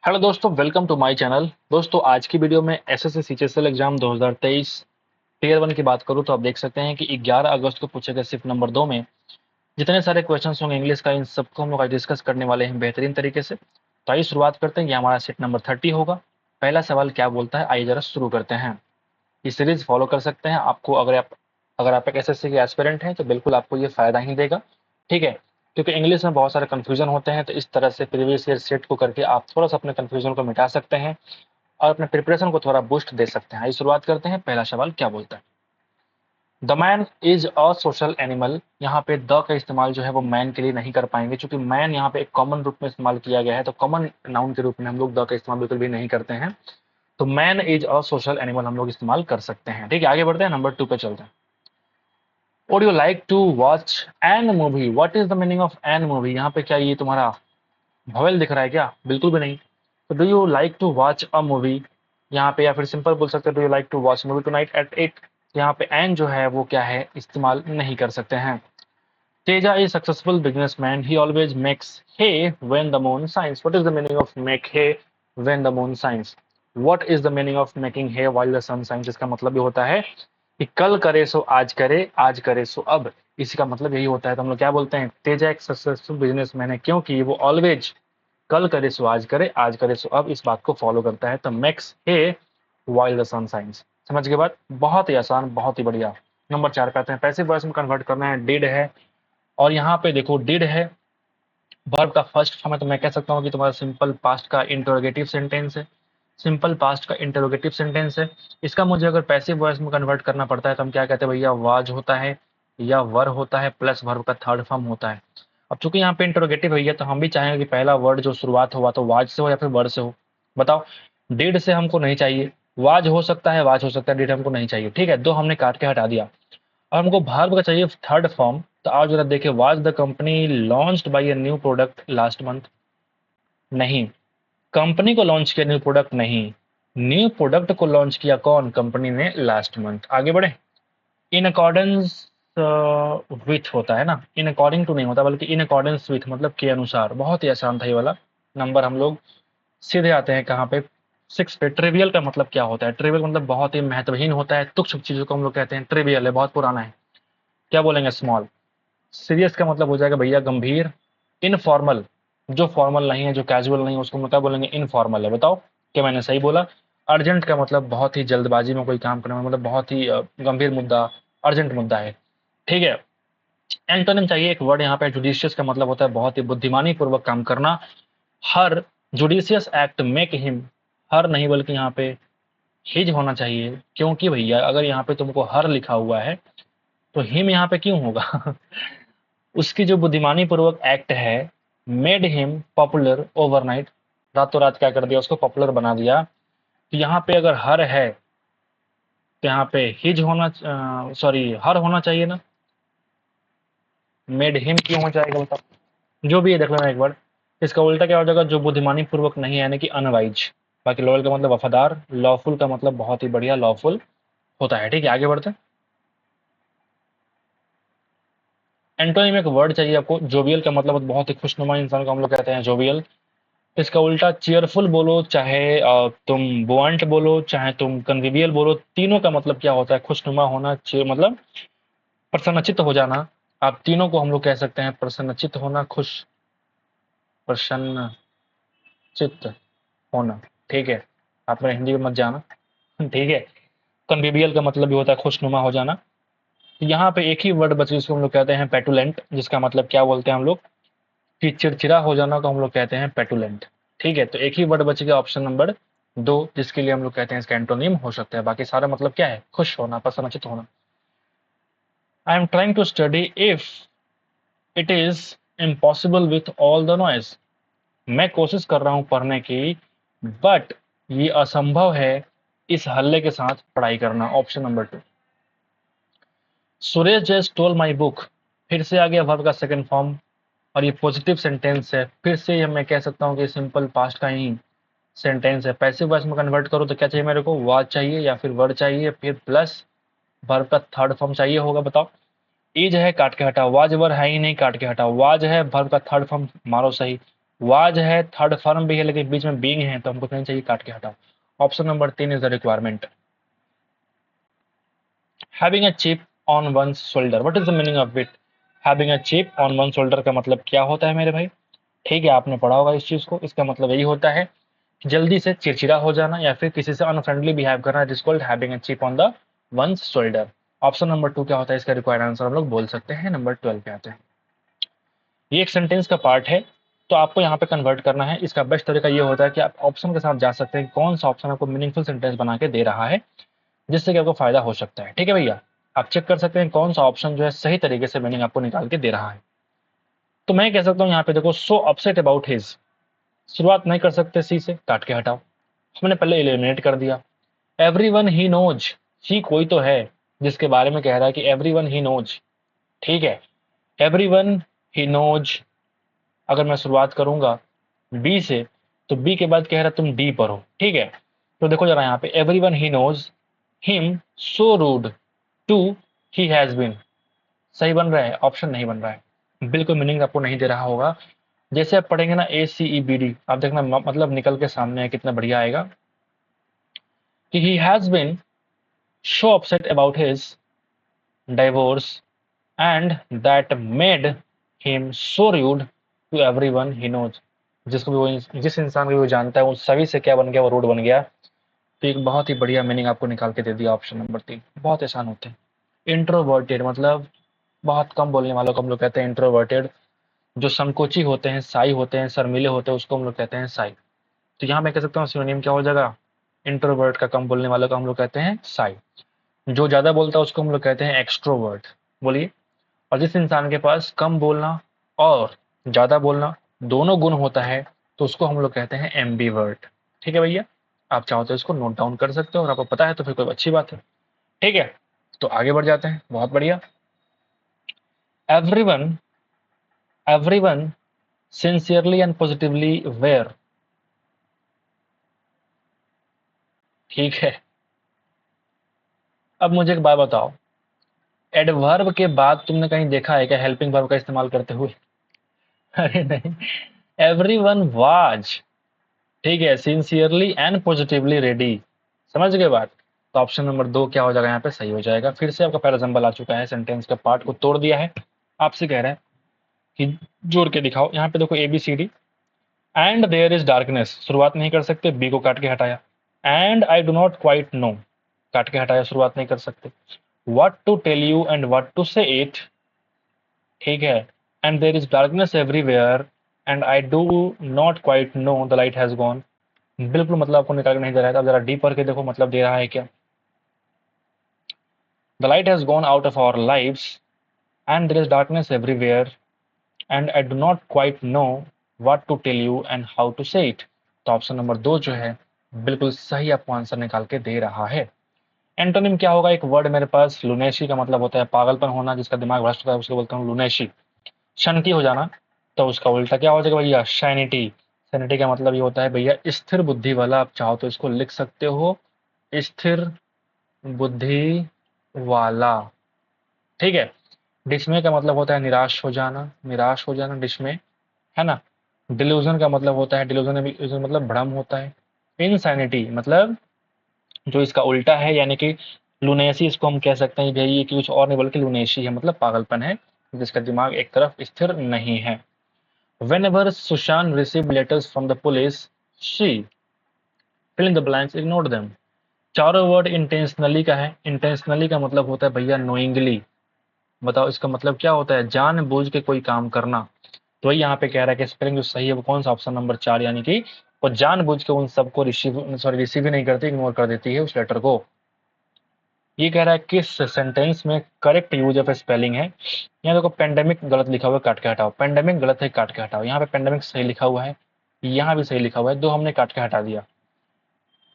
Hello दोस्तों, welcome to my channel. दोस्तों, आज की वीडियो में एसएससी सीजीएल एग्जाम 2023 टियर 1 की बात करूं तो आप देख सकते हैं कि 11 अगस्त को पूछे गए शिफ्ट नंबर 2 में जितने सारे क्वेश्चंस होंगे इंग्लिश का, इन सबको हम लोग आज डिस्कस करने वाले हैं बेहतरीन तरीके से। तो आइए शुरुआत करते हैं। ये हमारा सेट नंबर 30 होगा। पहला सवाल क्या बोलता है, आइए जरा शुरू करते हैं। ये सीरीज फॉलो कर सकते हैं। आपको अगर आप एक एसएससी के एस्पिरेंट हैं तो बिल्कुल आपको ये फायदा ही देगा। ठीक है, क्योंकि इंग्लिश में बहुत सारे कंफ्यूजन होते हैं, तो इस तरह से प्रीवियस ईयर सेट को करके आप थोड़ा सा अपने कंफ्यूजन को मिटा सकते हैं और अपने प्रिपरेशन को थोड़ा बूस्ट दे सकते हैं। आइए शुरुआत करते हैं। पहला सवाल क्या बोलता है, the man is a social animal. यहाँ पे द का इस्तेमाल जो है वो मैन के लिए नहीं कर पाएंगे, क्योंकि मैन यहाँ पे एक कॉमन रूप में इस्तेमाल किया गया है, तो कॉमन नाउन के रूप में हम लोग द का इस्तेमाल बिल्कुल भी नहीं करते हैं। तो man is a social animal हम लोग इस्तेमाल कर सकते हैं। ठीक है, आगे बढ़ते हैं, नंबर 2 पे चलते हैं। Would you like to watch an movie? What is the meaning of an movie? यहाँ पे क्या ये तुम्हारा भवेल दिख रहा है क्या? बिल्कुल भी नहीं। तो do you like to watch a movie यहाँ पे, या फिर सिंपल बोल सकते हैं do you like to watch movie tonight at 8। यहाँ पे एन जो है वो क्या है, इस्तेमाल नहीं कर सकते हैं। Teja is successful businessman, he always makes hay when the moon shines. What is the meaning of make hay when the moon shines? What is the meaning of making hay while the sun shines? इसका मतलब भी होता है कि कल करे सो आज करे सो अब। इसी का मतलब यही होता है। तो हम लोग क्या बोलते हैं, तेजा एक सक्सेसफुल बिजनेसमैन है क्योंकि वो ऑलवेज कल करे सो आज करे सो अब, इस बात को फॉलो करता है। तो makes hay while the sun shines. समझ के बाद, बहुत ही आसान, बहुत ही बढ़िया। नंबर 4 पे आते हैं। पैसिव वॉइस में कन्वर्ट करना है, डिड है, और यहाँ पे देखो डिड है, वर्ब का फर्स्ट फॉर्म है, तो मैं कह सकता हूँ कि तुम्हारा सिंपल पास्ट का इंटरोगेटिव सेंटेंस है। सिंपल पास्ट का इंटरोगेटिव सेंटेंस है। इसका मुझे अगर पैसिव वॉइस में कन्वर्ट करना पड़ता है तो हम क्या कहते हैं भैया, वाज होता है या वर होता है प्लस वर्ब का थर्ड फॉर्म होता है। अब चूंकि यहाँ पे इंटरोगेटिव है तो हम भी चाहेंगे कि पहला वर्ड जो शुरुआत हुआ तो वाज से हो या फिर वर से हो। बताओ, डिड से हमको नहीं चाहिए, वाज हो सकता है, वाज हो सकता है, डिड हमको नहीं चाहिए। ठीक है, दो हमने काट के हटा दिया। और हमको वर्ब का चाहिए थर्ड फॉर्म। तो आज जरा देखिए, was the company launched by a new product last month? नहीं। कंपनी को लॉन्च किया न्यू प्रोडक्ट? नहीं। न्यू प्रोडक्ट को लॉन्च किया कौन? कंपनी ने, लास्ट मंथ। आगे बढ़े। इन अकॉर्डेंस विथ होता है ना, इन अकॉर्डिंग टू नहीं होता, बल्कि इन अकॉर्डेंस विथ मतलब के अनुसार। बहुत ही आसान था ये वाला। नंबर हम लोग सीधे आते हैं कहाँ पे, 6 पे। ट्रिवियल का मतलब क्या होता है? ट्रिवियल मतलब बहुत ही महत्वहीन होता है, तुच्छ चीजों को हम लोग कहते हैं ट्रिवियल है, बहुत पुराना है। क्या बोलेंगे, स्मॉल। सीरियस का मतलब हो जाएगा भैया गंभीर। इनफॉर्मल, जो फॉर्मल नहीं है, जो कैजुअल नहीं है, उसको हम क्या बोलेंगे, इनफॉर्मल है। बताओ क्या मैंने सही बोला? अर्जेंट का मतलब बहुत ही जल्दबाजी में कोई काम करना, मतलब बहुत ही गंभीर मुद्दा, अर्जेंट मुद्दा है। ठीक है। एंटोनिम चाहिए एक वर्ड यहाँ पे, जुडिशियस का मतलब होता है बहुत ही बुद्धिमानी पूर्वक काम करना। हर जुडिशियस एक्ट मेक हिम, हर नहीं बल्कि यहाँ पे हिज होना चाहिए, क्योंकि भैया अगर यहाँ पे तुमको हर लिखा हुआ है तो हिम यहाँ पे क्यों होगा? उसकी जो बुद्धिमानी पूर्वक एक्ट है, मेड हिम पॉपुलर ओवरनाइट, रातों रात क्या कर दिया, उसको पॉपुलर बना दिया। तो यहाँ पे अगर हर है तो यहाँ पे हिज होना, सॉरी हर होना चाहिए ना, मेड हिम क्यों हो जाएगा बताओ? जो भी है देख लेना एक बार। इसका उल्टा क्या हो जाएगा, जो बुद्धिमानी पूर्वक नहीं है, यानी कि अनवाइज। बाकी लॉयल का मतलब वफादार, लॉफुल का मतलब बहुत ही बढ़िया, लॉफुल होता है। ठीक है, आगे बढ़ते हैं। एंटोनिम एक वर्ड चाहिए आपको, जोवियल का मतलब बहुत ही खुशनुमा इंसान को हम लोग कहते हैं जोवियल। इसका उल्टा चीयरफुल बोलो, चाहे तुम बुआंट बोलो, चाहे तुम कन्विवियल बोलो, तीनों का मतलब क्या होता है, खुशनुमा होना, मतलब प्रसन्नचित्त हो जाना। आप तीनों को हम लोग कह सकते हैं, प्रसन्नचित्त होना, खुश, प्रसन्नचित्त होना। ठीक है, आप मेरे हिंदी में मत जाना। ठीक है। कन्विवियल का मतलब भी होता है खुशनुमा हो जाना। तो यहाँ पे एक ही वर्ड बची, जिसको हम लोग कहते हैं पेटुलेंट, जिसका मतलब क्या बोलते हैं हम लोग, कि चिड़चिड़ा हो जाना को हम लोग कहते हैं पेटुलेंट। ठीक है, तो एक ही वर्ड बचेगा, ऑप्शन नंबर 2, जिसके लिए हम लोग कहते हैं इसका एंटोनिम हो सकता है। बाकी सारा मतलब क्या है, खुश होना, प्रसन्नचित्त होना। I am trying to study if it is impossible with all the noise. मैं कोशिश कर रहा हूं पढ़ने की, बट ये असंभव है इस हल्ले के साथ पढ़ाई करना। Option number 2। Suresh just stole my book, फिर से आ गया वर्ब का सेकंड फॉर्म, और ये पॉजिटिव सेंटेंस है। फिर से ये मैं कह सकता हूँ कि सिंपल पास्ट का ही सेंटेंस है। पैसिव वॉइस में कन्वर्ट करो तो क्या चाहिए मेरे को, वाज चाहिए या फिर वर्ड चाहिए, फिर प्लस वर्ब का थर्ड फॉर्म चाहिए होगा। बताओ, इज है काट के हटाओ, वाज वर है ही नहीं, काट के हटाओ, वाज है वर्ब का थर्ड फॉर्म मारो सही, वाज है, थर्ड फॉर्म भी है, लेकिन बीच में बीइंग है, तो हमको नहीं चाहिए, काट के हटाओ। Option number 3 is the requirement. Having a chip on one shoulder, what is the meaning of it? Having a chip on one shoulder का मतलब क्या होता है मेरे भाई? ठीक है, आपने पढ़ा होगा इस चीज को। इसका मतलब यही होता है कि जल्दी से चिड़चिड़ा हो जाना या फिर किसी से अनफ्रेंडली बिहेव करना, it is called having a chip on the one shoulder. Option number 2 क्या होता है इसका रिक्वायर्ड आंसर? हम लोग बोल सकते हैं नंबर 12 पे आते हैं। ये एक सेंटेंस का पार्ट है, तो आपको यहाँ पे कन्वर्ट करना है। इसका बेस्ट तरीका ये होता है कि आप ऑप्शन के साथ जा सकते हैं, कौन सा ऑप्शन आपको मीनिंगफुल सेंटेंस बना के दे रहा है, जिससे कि आपको फायदा हो सकता है। ठीक है भैया, आप चेक कर सकते हैं कौन सा ऑप्शन जो है सही तरीके से मीनिंग आपको निकाल के दे रहा है। तो मैं कह सकता हूँ यहाँ पे देखो, सो अपसेट अबाउट हिज, शुरुआत नहीं कर सकते सी से, काट के हटाओ, हमने पहले एलिमिनेट कर दिया। एवरीवन ही नोज, ही कोई तो है जिसके बारे में कह रहा है कि एवरीवन ही नोज, ठीक है। एवरीवन ही नोज, अगर मैं शुरुआत करूंगा बी से, तो बी के बाद कह रहा है तुम डी पर हो, ठीक है। तो देखो जरा यहाँ पे, everyone he knows him so rude to he has been, सही बन रहा है? ऑप्शन नहीं बन रहा है, बिल्कुल मीनिंग आपको नहीं दे रहा होगा। जैसे आप पढ़ेंगे ना ACEBD, आप देखना मतलब निकल के सामने है, कितना बढ़िया आएगा कि he has been so upset about his divorce and that made him so rude to everyone he knows, जिसको भी वो, जिस इंसान को भी वो जानता है, उन सभी से क्या बन गया? वो रूड बन गया। तो एक बहुत ही बढ़िया मीनिंग आपको निकाल के दे दिया ऑप्शन नंबर 3, बहुत आसान होते हैं। इंट्रोवर्टेड मतलब बहुत कम बोलने वालों को हम लोग कहते हैं इंट्रोवर्टेड। जो संकोची होते हैं, साई होते हैं, शर्मीले होते हैं, उसको हम लोग कहते हैं साई। तो यहाँ मैं कह सकता हूँ सिनोनिम क्या हो जाएगा? इंट्रोवर्ट का, कम बोलने वालों को हम लोग कहते हैं साई। जो ज्यादा बोलता है उसको हम लोग कहते हैं एक्सट्रोवर्ट। बोलिए। और जिस इंसान के पास कम बोलना और ज्यादा बोलना दोनों गुण होता है, तो उसको हम लोग कहते हैं एम्बीवर्ट। ठीक है भैया, आप चाहो तो इसको नोट डाउन कर सकते हो, और आपको पता है तो फिर कोई अच्छी बात है। ठीक है, तो आगे बढ़ जाते हैं। बहुत बढ़िया। Everyone, everyone sincerely and positively where, ठीक है। अब मुझे एक बात बताओ, एडवर्ब के बाद तुमने कहीं देखा है क्या हेल्पिंग वर्ब का इस्तेमाल करते हुए? अरे नहीं, एवरीवन वाज, ठीक है, सिंसियरली एंड पॉजिटिवली रेडी। समझ गए बात? तो ऑप्शन नंबर 2 क्या हो जाएगा यहाँ पे? सही हो जाएगा। फिर से आपका पहला एग्जाम्पल आ चुका है, सेंटेंस का पार्ट को तोड़ दिया है, आपसे कह रहे हैं कि जोड़ के दिखाओ। यहाँ पे देखो ABCD, and there is darkness, शुरुआत नहीं कर सकते, बी को काट के हटाया। And I do not quite know, काट के हटाया, शुरुआत नहीं कर सकते। What to tell you and what to say it, ठीक है। And there is darkness everywhere and I do not quite know the light has gone, बिल्कुल मतलब आपको निकाल के नहीं दे रहा है। अब जरा डी पढ़ के देखो मतलब दे रहा है क्या? The light has gone out of our lives and there is darkness everywhere and I do not quite know what to tell you and how to say it. तो ऑप्शन नंबर 2 जो है बिल्कुल सही आपको आंसर निकाल के दे रहा है। एंटोनिम क्या होगा? एक वर्ड मेरे पास, लुनेशी का मतलब होता है पागलपन होना, जिसका दिमाग भ्रष्ट होता है उसको बोलता हूँ लुनेशी। शनकी हो जाना, तो उसका उल्टा क्या हो जाएगा भैया? शैनिटी। सैनिटी का मतलब ये होता है भैया स्थिर बुद्धि वाला। आप चाहो तो इसको लिख सकते हो स्थिर बुद्धि वाला, ठीक है। डिस्मे का मतलब होता है निराश हो जाना, निराश हो जाना डिस्मे, है ना। डिल्यूजन का मतलब होता है, डिल्यूजन मतलब भ्रम होता है। इनसैनिटी मतलब जो इसका उल्टा है, यानी कि लुनेसी, इसको हम कह सकते हैं भाई ये कि कुछ और नहीं बल्कि लुनेसी है, मतलब पागलपन है, जिसका दिमाग एक तरफ स्थिर नहीं है। Whenever Sushan received letters from the police, she fill in the blanks, ignored them. चारों वर्ड इंटेंशनली का है। इंटेंशनली का मतलब होता है भैया नोइंगली। बताओ इसका मतलब क्या होता है? जानबूझ के कोई काम करना। तो वही यहाँ पे कह रहा है कि स्पेलिंग जो सही है वो कौन सा? ऑप्शन नंबर 4, यानी कि वो जानबूझ के उन सबको रिसीव ही नहीं करती, इग्नोर कर देती है उस लेटर को। ये कह रहा है किस सेंटेंस में करेक्ट यूज ऑफ स्पेलिंग है। यहाँ देखो पेंडेमिक गलत लिखा हुआ है, काट के हटाओ। पेंडेमिक गलत है, काट के हटाओ। यहाँ पे पेंडेमिक सही लिखा हुआ है, यहाँ भी सही लिखा हुआ है, दो हमने काट के हटा दिया।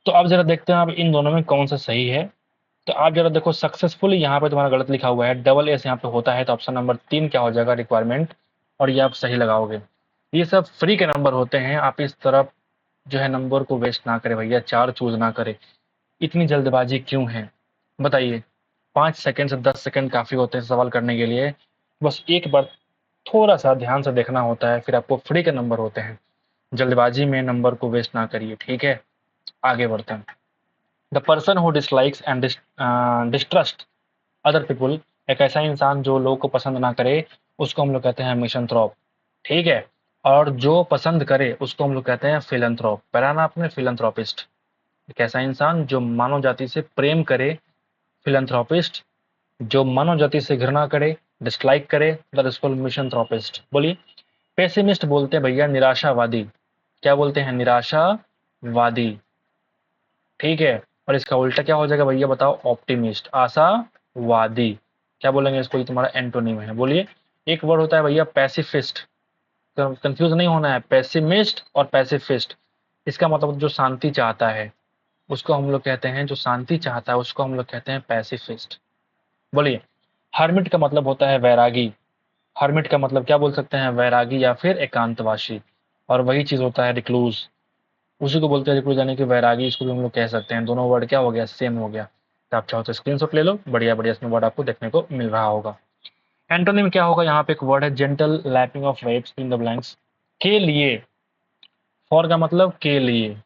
तो अब जरा देखते हैं आप इन दोनों में कौन सा सही है। तो आप जरा देखो, सक्सेसफुली यहाँ पे तुम्हारा गलत लिखा हुआ है, डबल एस यहाँ पे होता है, तो ऑप्शन नंबर 3 क्या हो जाएगा? रिक्वायरमेंट। और ये आप सही लगाओगे। ये सब फ्री के नंबर होते हैं, आप इस तरफ जो है नंबर को वेस्ट ना करें भैया, 4 चूज ना करें। इतनी जल्दबाजी क्यों है बताइए? 5 सेकंड से 10 सेकंड काफी होते हैं सवाल करने के लिए। बस एक बार थोड़ा सा ध्यान से देखना होता है, फिर आपको फ्री के नंबर होते हैं। जल्दबाजी में नंबर को वेस्ट ना करिए, ठीक है। आगे बढ़ते हैं। The person who dislikes and distrust other people, एक ऐसा इंसान जो लोग को पसंद ना करे, उसको हम लोग कहते हैं मिशनथ्रोप, ठीक है। और जो पसंद करे उसको हम लोग कहते हैं फिलंथ्रोप। पढ़ा ना आपने, फिलंथ्रोपिस्ट। एक ऐसा इंसान जो मानव जाति से प्रेम करे, फिलंथ्रोपिस्ट। जो मानव जाति से घृणा करे, डिसलाइक करे, दैट इज कॉल्ड मिशनथ्रोपिस्ट। बोलिए। पेसिमिस्ट बोलते हैं भैया निराशावादी। क्या बोलते हैं? निराशावादी, ठीक है। और इसका उल्टा क्या हो जाएगा भैया बताओ? ऑप्टिमिस्ट, आशावादी। क्या बोलेंगे इसको? ये तुम्हारा एंटोनिम है। बोलिए। एक वर्ड होता है भैया पैसिफिस्ट, कंफ्यूज नहीं होना है, पेसिमिस्ट और पैसिफिस्ट। इसका मतलब जो शांति चाहता है उसको हम लोग कहते हैं, जो शांति चाहता है उसको हम लोग कहते हैं पैसिफिस्ट। बोलिए। हर्मिट का मतलब होता है वैरागी। हर्मिट का मतलब क्या बोल सकते हैं? वैरागी या फिर एकांतवासी। और वही चीज होता है रिक्लूज, उसी को बोलते हैं रिक्लूज, यानी कि वैरागी। इसको भी हम लोग कह सकते हैं। दोनों वर्ड क्या हो गया? सेम हो गया। तो आप चाहो तो स्क्रीनशॉट ले लो, बढ़िया बढ़िया इसमें वर्ड आपको देखने को मिल रहा होगा। एंटोनिम क्या होगा? यहाँ पे एक वर्ड है gentle lapping of waves in the blanks. के लिए। फॉर का मतलब के लिए,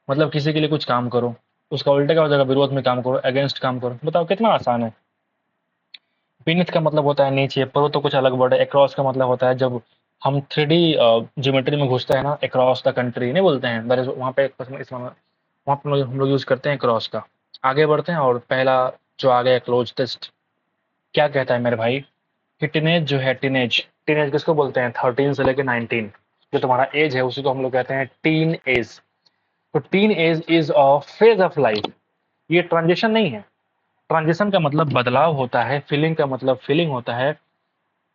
मतलब किसी के लिए कुछ काम करो। उसका उल्टा क्या हो जाएगा? विरोध में काम करो, अगेंस्ट काम करो। बताओ कितना आसान है। बीनेथ का मतलब होता है नीचे, पर वो तो कुछ अलग वर्ड है। अक्रॉस का मतलब होता है जब हम 3D ज्योमेट्री में घुसते हैं ना, अक्रॉस द कंट्री नहीं बोलते हैं, वहाँ पे वहाँ पे हम लोग यूज करते हैं क्रॉस का। आगे बढ़ते हैं। और पहला जो आ गया क्लोज टेस्ट, क्या कहता है मेरे भाई? कि टीनेज जो है, टीनेज, टीनेज किसको बोलते हैं? 13 से लेके 19, जो तुम्हारा एज है उसी को हम लोग कहते हैं टीन एज। तो teen age is a phase of life. ये ट्रांजिशन नहीं है। ट्रांजिशन का मतलब बदलाव होता है, फीलिंग का मतलब फीलिंग होता है,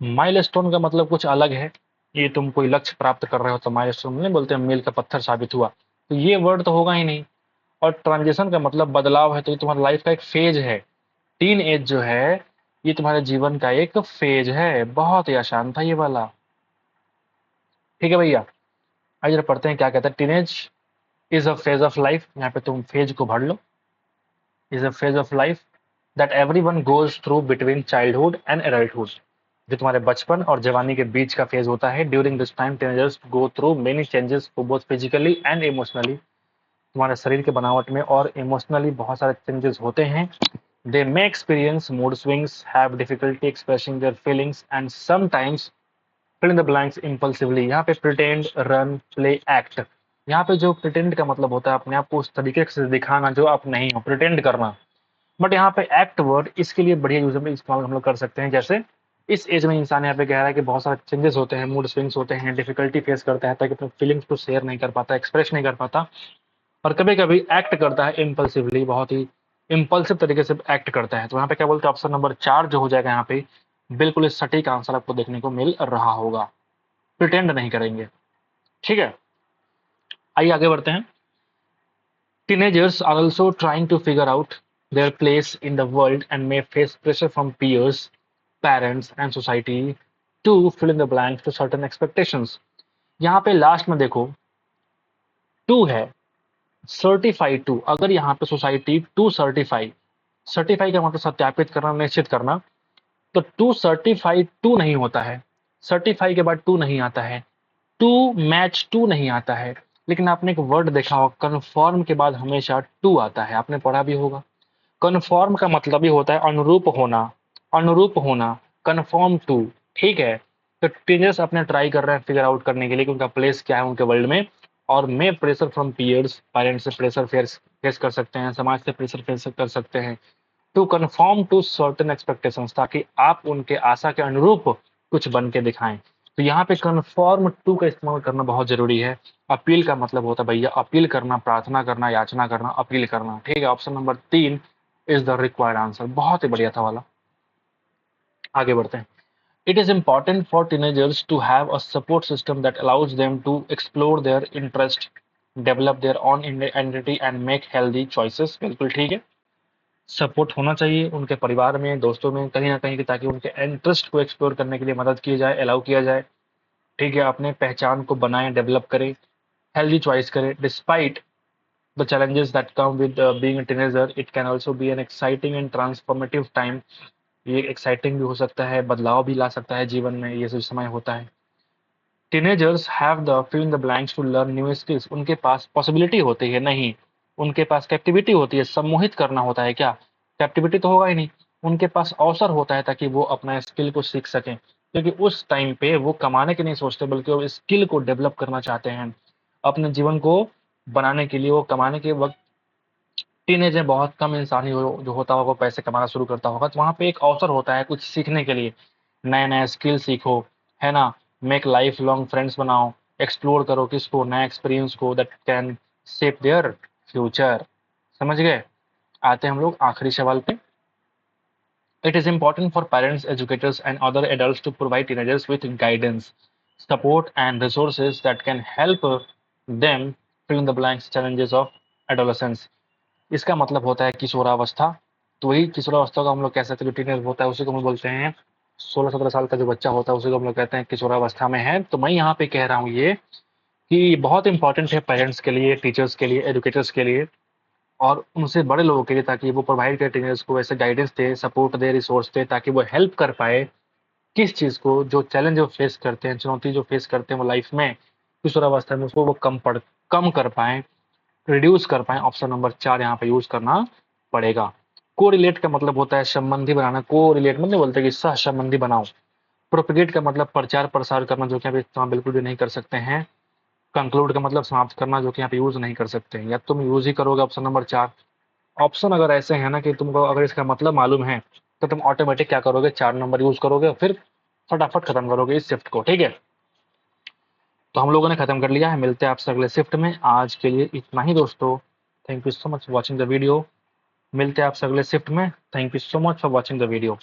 माइलस्टोन का मतलब कुछ अलग है। ये तुम कोई लक्ष्य प्राप्त कर रहे हो तो माइलस्टोन नहीं बोलते, मील का पत्थर साबित हुआ, तो ये वर्ड तो होगा ही नहीं। और ट्रांजिशन का मतलब बदलाव है, तो ये तुम्हारी लाइफ का एक फेज है। टीन एज जो है ये तुम्हारे जीवन का एक फेज है। बहुत ही आसान था ये वाला, ठीक है भैया। आइए जरा पढ़ते हैं क्या कहता है। Teenage is a phase of life, यहाँ पे तुम फेज को भर लो। Is a phase of life that everyone goes through between childhood and adulthood, जो तुम्हारे बचपन और जवानी के बीच का फेज होता है। During this time teenagers go through many changes both physically and emotionally, तुम्हारे शरीर के बनावट में और इमोशनली बहुत सारे चेंजेस होते हैं। They may experience mood swings, have difficulty expressing their feelings and sometimes fill in the blanks impulsively. यहाँ पे प्रिटेंड, रन, प्ले, एक्ट। यहाँ पे जो प्रिटेंड का मतलब होता है अपने आप को उस तरीके से दिखाना जो आप नहीं हो, प्रिटेंड करना। बट यहाँ पे एक्ट वर्ड इसके लिए बढ़िया यूज में इस्तेमाल हम लोग कर सकते हैं। जैसे इस एज में इंसान यहाँ पे कह रहा है कि बहुत सारे चेंजेस होते हैं, मूड स्विंग्स होते हैं, डिफिकल्टी फेस करता है, ताकि अपने फीलिंग्स को शेयर नहीं कर पाता, एक्सप्रेस नहीं कर पाता, और कभी कभी एक्ट करता है इम्पल्सिवली, बहुत ही इम्पल्सिव तरीके से एक्ट करता है। तो यहाँ पे क्या बोलते हैं? ऑप्शन नंबर 4 जो हो जाएगा यहाँ पे, बिल्कुल इस सटीक आंसर आपको देखने को मिल रहा होगा। प्रिटेंड नहीं करेंगे, ठीक है। आइए आगे बढ़ते हैं। Teenagers are also trying to figure out their place in the world and may face pressure from peers, parents and society to fill in the blanks to certain expectations। यहाँ पे लास्ट में देखो टू है, certify to. अगर यहाँ पे society to certify, certify का मतलब सत्यापित करना, निश्चित करना, तो टू सर्टिफाई टू नहीं होता है। सर्टिफाई के बाद टू नहीं आता है, टू मैच टू नहीं आता है। लेकिन आपने एक वर्ड देखा होगा, कन्फर्म के बाद हमेशा टू आता है, आपने पढ़ा भी होगा। कन्फर्म का मतलब ही होता है अनुरूप होना, अनुरूप होना, कन्फर्म टू, ठीक है। तो टीचर्स अपने ट्राई कर रहे हैं फिगर आउट करने के लिए कि उनका प्लेस क्या है उनके वर्ल्ड में। और मे प्रेशर फ्रॉम पीयर्स, पेरेंट्स से प्रेशर फेस फेस कर सकते हैं, समाज से प्रेशर फेस कर सकते हैं, to confirm to certain expectations, ताकि आप उनके आशा के अनुरूप कुछ बन के दिखाएं। तो यहाँ पे कन्फर्म टू का इस्तेमाल करना बहुत जरूरी है। अपील का मतलब होता है भैया अपील करना, प्रार्थना करना, याचना करना, अपील करना, ठीक है। Option number 3 is the required answer. बहुत ही बढ़िया था वाला। आगे बढ़ते हैं। It is important for teenagers to have a support system that allows them to explore their interest, develop their own identity and make healthy choices। बिल्कुल ठीक है। सपोर्ट होना चाहिए उनके परिवार में, दोस्तों में, कहीं ना कहीं, ताकि उनके इंटरेस्ट को एक्सप्लोर करने के लिए मदद की जाए, अलाउ किया जाए, ठीक है। अपने पहचान को बनाएं, डेवलप करें, हेल्दी चॉइस करें। Despite the challenges that come with being a teenager, it can also be an exciting and transformative time। ये एक्साइटिंग भी हो सकता है, बदलाव भी ला सकता है जीवन में, ये जो समय होता है, teenagers have the fill in the blanks to learn new skills. उनके पास पॉसिबिलिटी होती है, नहीं, उनके पास कैप्टिविटी होती है। सम्मोहित करना होता है क्या? कैप्टिविटी तो होगा ही नहीं। उनके पास अवसर होता है ताकि वो अपना स्किल को सीख सकें, क्योंकि उस टाइम पे वो कमाने के नहीं सोचते, बल्कि वो स्किल को डेवलप करना चाहते हैं। अपने जीवन को बनाने के लिए वो कमाने के वक्त, टीनेज में बहुत कम इंसान ही जो होता होगा वो पैसे कमाना शुरू करता होगा, तो वहाँ पे एक अवसर होता है कुछ सीखने के लिए। नए नए स्किल सीखो, है ना, मेक लाइफ लॉन्ग फ्रेंड्स बनाओ, एक्सप्लोर करो किसको, नया एक्सपीरियंस को, that can shape their future. समझ गए? आते हैं हम लोग आखिरी सवाल पे। It is important for parents, educators and other adults to provide teenagers with guidance, support and resources that can help them fill in the blanks challenges of adolescence। इसका मतलब होता है किशोरावस्था। तो वही किशोरावस्था को हम लोग कह सकते हैं, जो टीनेज होता है उसी को हम बोलते हैं, 16-17 साल का जो बच्चा होता है उसी को हम लोग कहते हैं किशोरावस्था में है। तो मैं यहाँ पे कह रहा हूँ ये कि बहुत इंपॉर्टेंट है पेरेंट्स के लिए, टीचर्स के लिए, एजुकेटर्स के लिए और उनसे बड़े लोगों के लिए, ताकि वो प्रोवाइड करें टीनेजर्स को ऐसे गाइडेंस दे, सपोर्ट दे, रिसोर्स दे, ताकि वो हेल्प कर पाए किस चीज़ को, जो चैलेंज वो फेस करते हैं, चुनौती जो फेस करते हैं वो लाइफ में किशोरावस्था में, उसको वो कम कर पाए, रिड्यूस कर पाए। ऑप्शन नंबर 4 यहाँ पे यूज करना पड़ेगा। को रिलेट का मतलब होता है संबंधी बनाना। को रिलेट मतलब बोलते हैं कि सह संबंधी बनाओ। प्रोपिगेट का मतलब प्रचार प्रसार करना, जो कि आप इस्तेमाल बिल्कुल भी नहीं कर सकते हैं। कंक्लूड का मतलब समाप्त करना, जो कि यहाँ पे यूज नहीं कर सकते हैं। या तुम यूज ही करोगे ऑप्शन नंबर 4। ऑप्शन अगर ऐसे है ना कि तुमको अगर इसका मतलब मालूम है, तो तुम ऑटोमेटिक क्या करोगे, 4 नंबर यूज करोगे और फिर फटाफट खत्म करोगे इस शिफ्ट को। ठीक है, तो हम लोगों ने खत्म कर लिया है। मिलते हैं आपसे अगले शिफ्ट में। आज के लिए इतना ही दोस्तों। Thank you so much for watching the video. मिलते हैं आपसे अगले शिफ्ट में। Thank you so much for watching the video.